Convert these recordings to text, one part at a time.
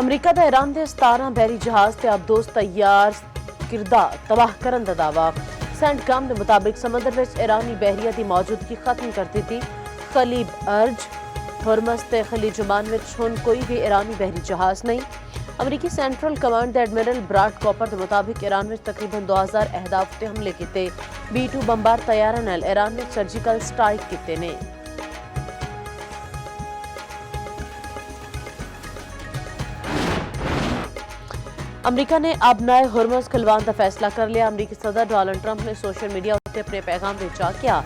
अमरीका का ईरान के 17 बहरी जहाज ते अबदोस तैयार किरदा तबाह करन दा दावा। सेंटकॉम के मुताबिक समंदर में ईरानी बहरिया की मौजूदगी खत्म कर दी थी। खलीब अर्ज हुरमस ते खलीज ओमान में हुन कोई भी ईरानी बहरी जहाज नहीं। अमरीकी सेंट्रल कमांड के एडमिरल ब्राड कॉपर के मुताबिक ईरान में तकरीबन 2000 अहदाफ ते हमले किए। B-2 बंबार तैयारा नाल ईरान ने सर्जिकल स्ट्राइक किए ने। अमरीका ने अब नए हुरमस खुलवान का फैसला कर लिया। अमरीकी सदर डोनाल्ड ट्रंप ने सोशल मीडिया उत्ते अपने पैगाम भेजा किया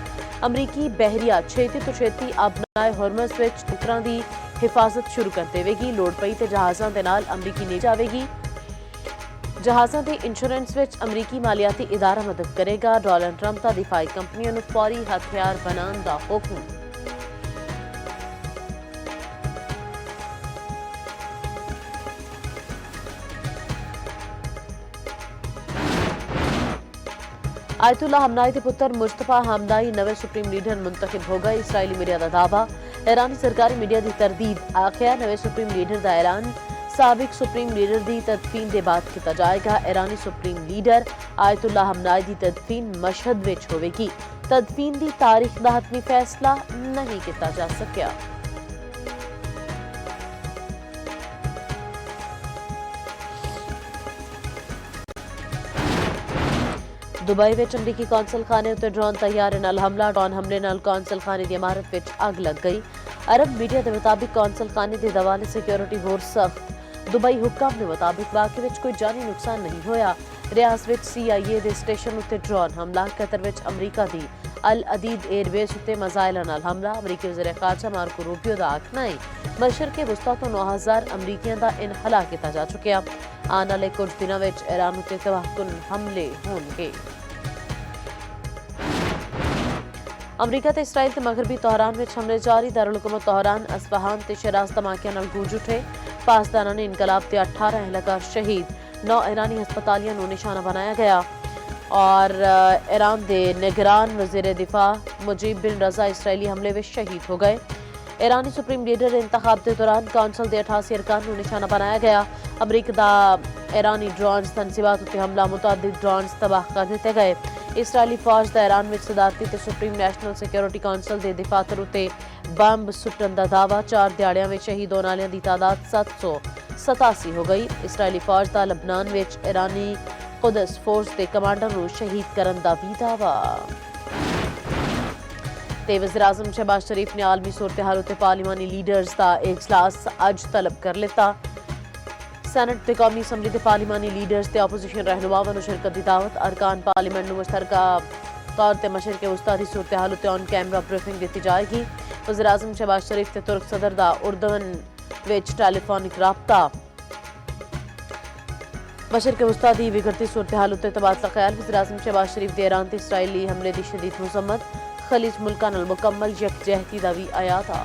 अमरीकी बहरिया छेती तो छेती अब नए हुरमस विच टुकरां दी हिफाजत शुरू कर देवेगी। लोड़ पई ते जहाज़ां दे नाल अमरीकी नहीं जावेगी। जहाज़ां दे इंश्योरेंस विच अमरीकी मालियाती इदारा मदद करेगा। डोनाल्ड ट्रंप का दिफाई कंपनियों नूं फौरी हथियार बनाने का हुक्म। आयतुल्ला हमनाई के पुत्र मुस्तफा हमनाई नवे सुप्रीम लीडर मुंतखब हो गए। इसराइली मीडिया का दावा। ईरानी सरकारी मीडिया की तरदीद आखिया नवे सुप्रीम लीडर का ऐलान साबिक सुप्रीम लीडर की तदफीन के बाद किया जाएगा। ईरानी सुप्रीम लीडर आयतुल्ला हमनाई की तदफीन मशहद विच होवेगी। तदफीन की तारीख का हतमी फैसला नहीं किया जा सकिया। दुबई में अमरीकी कौंसल खाने उत्ते ड्रोन तैयारे नाल हमला। ड्रोन हमले नाल कौंसल खाने की इमारत विच अग लग गई। अरब मीडिया के मुताबिक कौंसल खाने के दवाले सिक्योरिटी होर सख्त। दुबई हुक्म के मुताबिक वाकई विच कोई जानी नुकसान नहीं होया। रियास विच CIA के स्टेशन उत्ते ड्रोन हमला। कतर विच अमरीका की अल अदीद एयरबेस उत्ते मिसाइल नाल हमला। अमरीकी वज़ीर ख़ारजा मार्को रूबियो का आखना है मशरक़े वुस्ता तो 9000 अमरीकियों का इनहला किया जा चुका। आने वाले कुछ दिनों में ईरान उत्ते तबाहकुन हमले होंगे। अमरीका ते इसराइल ते मगरबी तोहरान में हमले जारी। दारुल हुकूमत तोहरान अस्फहान ते शिराज धमाकियां नाल गूंज उठे। पासदाना ने इनकलाब ते 18 एहलकार शहीद। 9 ईरानी हस्पतालियां नूं निशाना बनाया गया। और ईरान के निगरान वज़ीर दिफा मुजीब बिन रजा इसराइली हमले में शहीद हो गए। ईरानी सुप्रीम लीडर इंतखाब के दौरान कौंसल के 88 अरकान नूं निशाना बनाया गया। अमरीका का ईरानी ड्रोन्स तनसीबात उत्ते हमला। मुतअद्दिद ड्रोन्स तबाह कर दिए गए। इसराइली फौज का ईरान में सदारती ते सुप्रीम नेशनल सिक्योरिटी कौंसल के दिफातर उत्ते बंब सुट्टन का दावा। 4 दिहाड़ियां में शहीद होने वालों की तादाद 787 हो गई। इसराइली फौज का लबनान में ईरानी कुदस फोर्स के कमांडर को शहीद करने का भी दावा। वज़ीर-ए-आज़म शहबाज शरीफ ने आलमी सूरत हाल उत्ते पार्लिमानी लीडर्स का इजलास अज तलब कर लिता। सैनट ते कौमी असैम्बली के पार्लिमानी लीडर्स ते अपोजिशन रहनुमावां नूं शिरकत की दावत। अरकान पार्लियामेंट नूं मुश्तरका तौर पर मशरक़े वुस्ता की सूरत हाल उत्ते ऑन कैमरा ब्रीफिंग दी जाएगी। वज़ीर-ए-आज़म शहबाज शरीफ ते तुर्क सदर का उर्दन विच टेलीफोनिक राबता। मशरक़े वुस्ता की बिगड़ती सूरत हाल उत्ते तबादला ख्याल। वज़ीर-ए-आज़म शहबाज शरीफ के ईरान ते इसराइली हमले की शदीद मज़म्मत। खलीज मुल्कां नाल मुकम्मल यकजहती दा भी आया था।